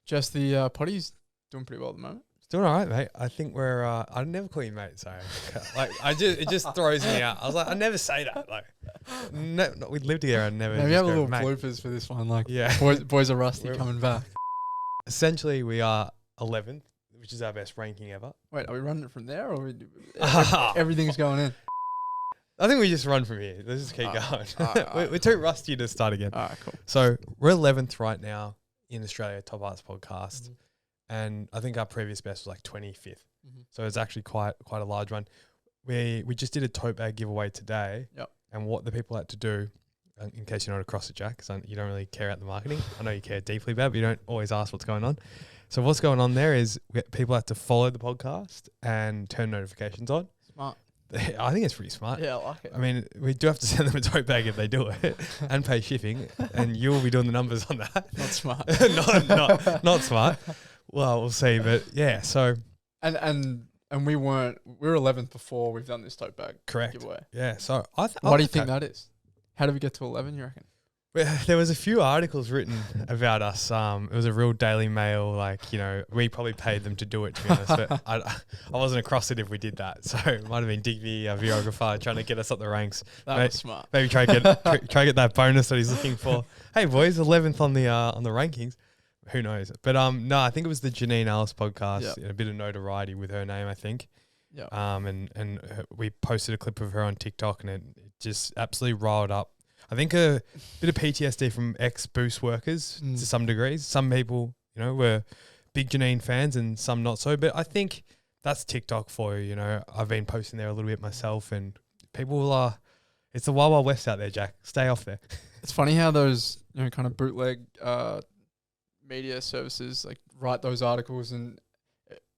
Just the potty's doing pretty well at the moment. It's doing all right, mate. I think we're. I'd never call you mate. Sorry, like it just throws me out. I was like, I never say that. Like, no, we live together. I never. Maybe just have a go, little mate. bloopers for this one. Like, Yeah. boys are rusty coming back. Essentially, we are 11th, which is our best ranking ever. Wait, are we running it from there, or everything's going in? I think we just run from here. Let's just keep going. We're too rusty to start again. All right, cool. So we're 11th right now in Australia, Top Arts Podcast. And I think our previous best was like 25th. So it's actually quite a large one. We just did a tote bag giveaway today. Yep. And what the people had to do, in case you're not across it, Jack, because you don't really care about the marketing. I know you care deeply about it, but you don't always ask what's going on. So what's going on there is people have to follow the podcast and turn notifications on. Smart. I think it's pretty smart. Yeah, I like it. I mean, we do have to send them a tote bag if they do it and pay shipping, and you'll be doing the numbers on that. Not smart. not smart. Well, we'll see, but yeah. So and we were 11th before we've done this tote bag giveaway. Yeah. So why do you think that is? How did we get to 11? You reckon? Well, there was a few articles written about us. It was a real Daily Mail, like, you know, we probably paid them to do it, to be honest. But I wasn't across it if we did that. So it might have been Digby, our videographer, trying to get us up the ranks. That was smart. Maybe try to get that bonus that he's looking for. Hey boys, 11th on the rankings. Who knows? But no, I think it was the Janine Alice podcast. Yep. A bit of notoriety with her name, I think. Yeah. And we posted a clip of her on TikTok, and it just absolutely riled up. I think a bit of PTSD from ex-Boost workers to some degrees. Some people, you know, were big Janine fans and some not so. But I think that's TikTok for you, you know. I've been posting there a little bit myself, and people are – it's the wild, wild west out there, Jack. Stay off there. It's funny how those, you know, kind of bootleg media services, like, write those articles and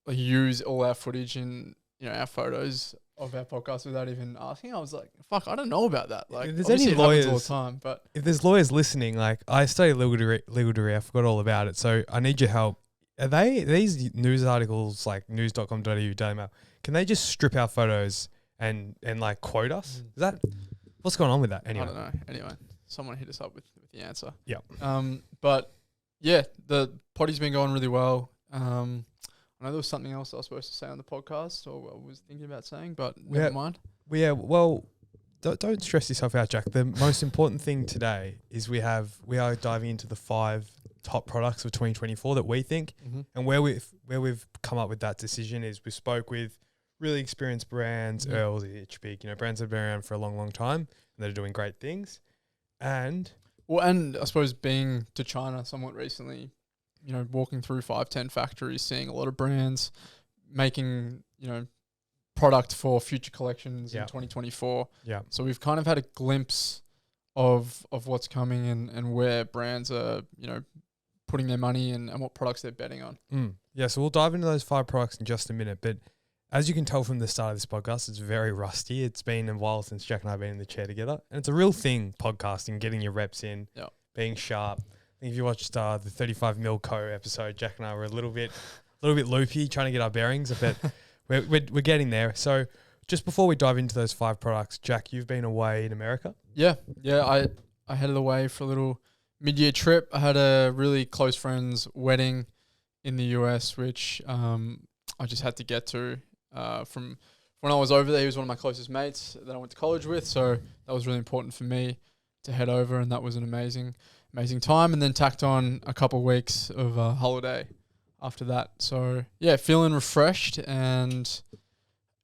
use all our footage and, you know, our photos – of our podcast without even asking. I was like, fuck, I don't know about that. Like, if there's any lawyers all the time, but if there's lawyers listening, like, I studied legal degree, I forgot all about it, so I need your help. Are these news articles like news.com.au, Daily Mail, can they just strip our photos and like quote us? Is that what's going on with that? Anyway, I don't know. Anyway, someone hit us up with the answer. Yeah. But yeah, the potty's been going really well. I know there was something else I was supposed to say on the podcast, or I was thinking about saying, but never mind. Well, don't stress yourself out, Jack. The most important thing today is we are diving into the 5 top products of 2024 that we think, and where we've come up with that decision is we spoke with really experienced brands, Earls, HB, you know, brands that have been around for a long, long time, and they're doing great things. And I suppose being to China somewhat recently, you know, walking through 510 factories, seeing a lot of brands making, you know, product for future collections in 2024. Yeah. So we've kind of had a glimpse of what's coming and where brands are, you know, putting their money and what products they're betting on. Yeah, so we'll dive into those 5 products in just a minute. But as you can tell from the start of this podcast, it's very rusty. It's been a while since Jack and I have been in the chair together. And it's a real thing, podcasting, getting your reps in, being sharp. I think if you watched the 35 Mil Co episode, Jack and I were a little bit loopy, trying to get our bearings. But we're getting there. So just before we dive into those 5 products, Jack, you've been away in America. Yeah. I headed away for a little mid-year trip. I had a really close friend's wedding in the US, which I just had to get to. From when I was over there, he was one of my closest mates that I went to college with, so that was really important for me to head over, and that was an amazing time, and then tacked on a couple of weeks of holiday after that. So yeah, feeling refreshed, and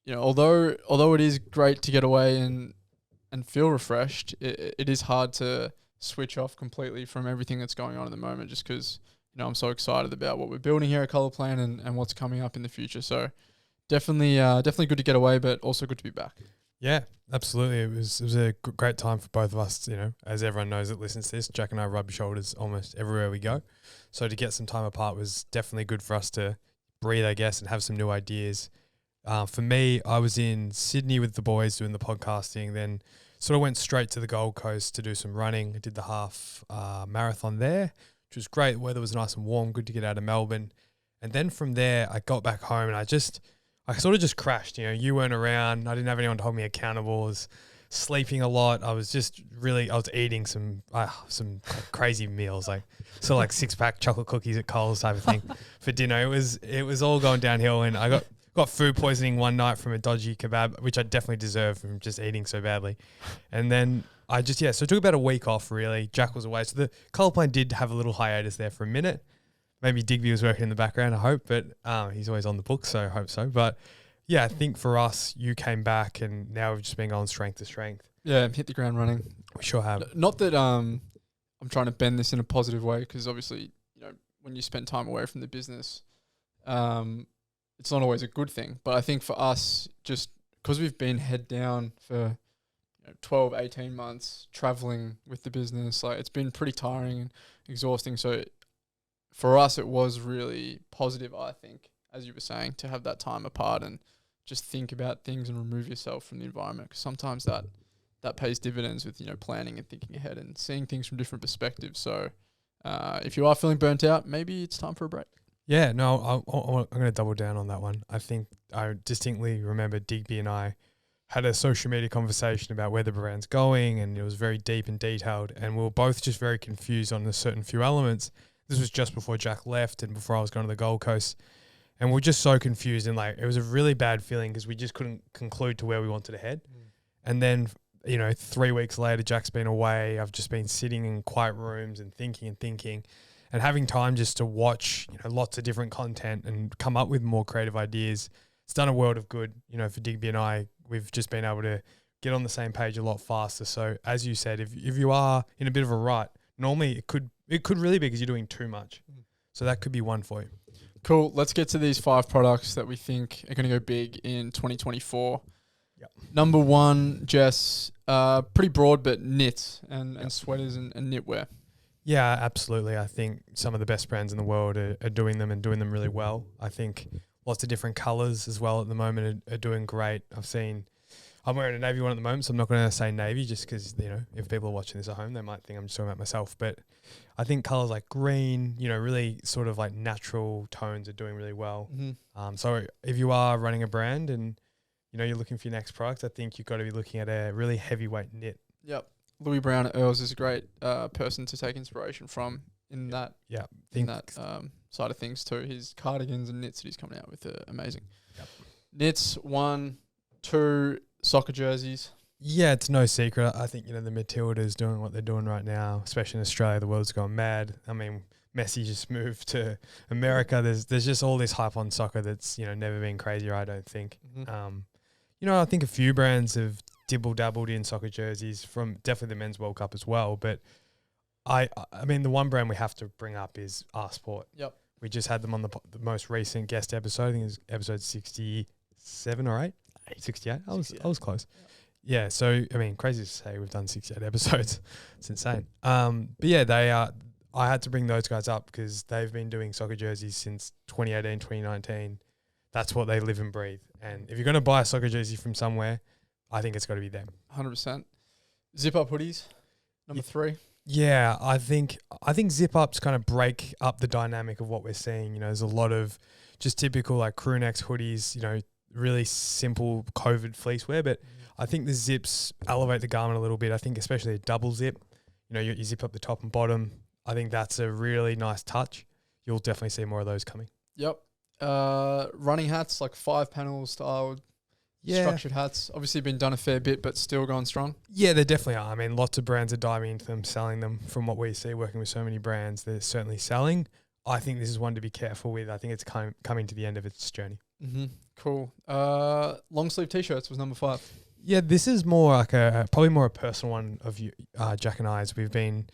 you know, although it is great to get away and feel refreshed, it is hard to switch off completely from everything that's going on at the moment, just because, you know, I'm so excited about what we're building here at Colour Plan and what's coming up in the future. So definitely good to get away, but also good to be back. Yeah, absolutely. It was a great time for both of us. You know, as everyone knows that listens to this, Jack and I rub shoulders almost everywhere we go. So to get some time apart was definitely good for us to breathe, I guess, and have some new ideas. For me, I was in Sydney with the boys doing the podcasting, then sort of went straight to the Gold Coast to do some running. I did the half marathon there, which was great. The weather was nice and warm, good to get out of Melbourne. And then from there, I got back home and I sort of just crashed. You know, you weren't around. I didn't have anyone to hold me accountable. It was sleeping a lot. I was eating some crazy meals, like 6-pack chocolate cookies at Coles type of thing for dinner. It was all going downhill, and I got food poisoning one night from a dodgy kebab, which I definitely deserved from just eating so badly. And then so it took about a week off really. Jack was away. So the colour plane did have a little hiatus there for a minute. Maybe Digby was working in the background, I hope, but he's always on the book, so I hope so. But yeah, I think for us, you came back and now we've just been going strength to strength. Yeah, hit the ground running. We sure have. Not that I'm trying to bend this in a positive way, because obviously, when you spend time away from the business, it's not always a good thing. But I think for us, just because we've been head down for 12, 18 months, traveling with the business, like it's been pretty tiring and exhausting. So for us, it was really positive, I think, as you were saying, to have that time apart and just think about things and remove yourself from the environment. Because sometimes that pays dividends with, planning and thinking ahead and seeing things from different perspectives. So if you are feeling burnt out, maybe it's time for a break. Yeah, no, I'm going to double down on that one. I think I distinctly remember Digby and I had a social media conversation about where the brand's going, and it was very deep and detailed, and we were both just very confused on a certain few elements. This was just before Jack left and before I was going to the Gold Coast. And we were just so confused, and it was a really bad feeling because we just couldn't conclude to where we wanted to head. And then, 3 weeks later, Jack's been away. I've just been sitting in quiet rooms and thinking and having time just to watch, lots of different content and come up with more creative ideas. It's done a world of good, for Digby and I. We've just been able to get on the same page a lot faster. So as you said, if you are in a bit of a rut, normally it could really be because you're doing too much. So that could be one for you. Cool. Let's get to these 5 products that we think are going to go big in 2024. Yep. Number 1, Jess, pretty broad, but knits and sweaters and knitwear. Yeah, absolutely. I think some of the best brands in the world are doing them and doing them really well. I think lots of different colours as well at the moment are doing great. I'm wearing a navy one at the moment, so I'm not going to say navy just because, if people are watching this at home, they might think I'm just talking about myself. But I think colours like green, really sort of like natural tones are doing really well. Mm-hmm. So if you are running a brand and, you're looking for your next product, I think you've got to be looking at a really heavyweight knit. Yep. Louis Brown at Earls is a great person to take inspiration from in that side of things too. His cardigans and knits that he's coming out with are amazing. Yep. Knits, 1, 2, soccer jerseys. Yeah, it's no secret. I think, the Matildas doing what they're doing right now, especially in Australia. The world's gone mad. I mean, Messi just moved to America. There's just all this hype on soccer that's, never been crazier, I don't think. Mm-hmm. I think a few brands have dibble-dabbled in soccer jerseys from definitely the Men's World Cup as well. But I mean, the one brand we have to bring up is R-Sport. Yep. We just had them on the most recent guest episode. I think it was episode 67 or 8. 68. I was close. Yeah. So, I mean, crazy to say we've done 68 episodes. It's insane. But yeah, they are. I had to bring those guys up because they've been doing soccer jerseys since 2018, 2019. That's what they live and breathe. And if you're going to buy a soccer jersey from somewhere, I think it's got to be them. 100%. Zip up hoodies, number 3. Yeah, I think zip ups kind of break up the dynamic of what we're seeing. There's a lot of just typical like crew necks hoodies, really simple COVID fleece wear, but I think the zips elevate the garment a little bit. I think especially a double zip, you zip up the top and bottom. I think that's a really nice touch. You'll definitely see more of those coming. Yep. Running hats, like 5-panel style structured hats. Obviously been done a fair bit, but still going strong. Yeah, they definitely are. I mean, lots of brands are diving into them, selling them. From what we see, working with so many brands, they're certainly selling. I think this is one to be careful with. I think it's coming to the end of its journey. Mm-hmm. Cool. Long sleeve t-shirts was number 5. Yeah, this is more like probably more a personal one of you, Jack and I's. We've been,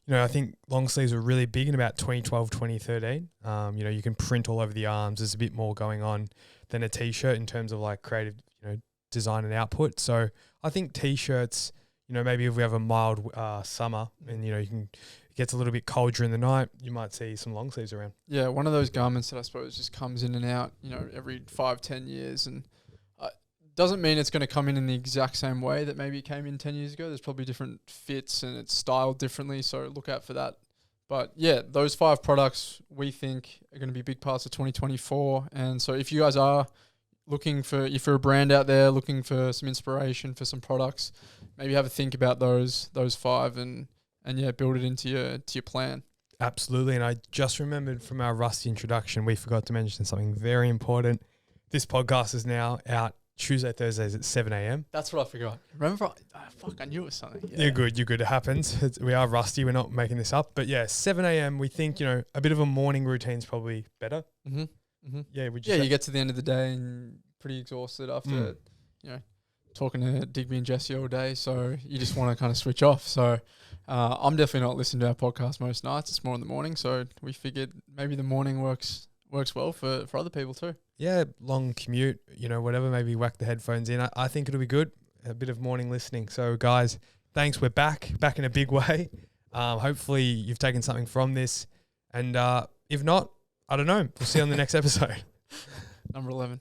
I think long sleeves were really big in about 2012, 2013. You can print all over the arms. There's a bit more going on than a t-shirt in terms of like creative, design and output. So I think t-shirts, maybe if we have a mild summer and, it gets a little bit cold during the night, you might see some long sleeves around. Yeah, one of those garments that I suppose just comes in and out, every 5-10 years. And doesn't mean it's going to come in the exact same way that maybe it came in 10 years ago. There's probably different fits and it's styled differently. So look out for that. But yeah, those 5 products we think are going to be big parts of 2024. And so if you guys are looking for, if you're a brand out there looking for some inspiration for some products, maybe have a think about those 5 and yeah, build it into your plan. Absolutely. And I just remembered from our Rusty introduction, we forgot to mention something very important. This podcast is now out Tuesday, Thursdays at 7 a.m. That's what I forgot. Remember, I knew it was something. Yeah. You're good. It happens. We are rusty. We're not making this up. But yeah, 7 a.m. We think, a bit of a morning routine is probably better. Mm-hmm. Mm-hmm. Yeah, you get to the end of the day and pretty exhausted after, talking to Digby and Jesse all day. So you just want to kind of switch off. So I'm definitely not listening to our podcast most nights. It's more in the morning. So we figured maybe the morning works well for other people too. Yeah, long commute, whatever, maybe whack the headphones in. I think it'll be good, a bit of morning listening. So guys, thanks. We're back in a big way. Hopefully you've taken something from this. And if not, I don't know. We'll see you on the next episode. Number 11.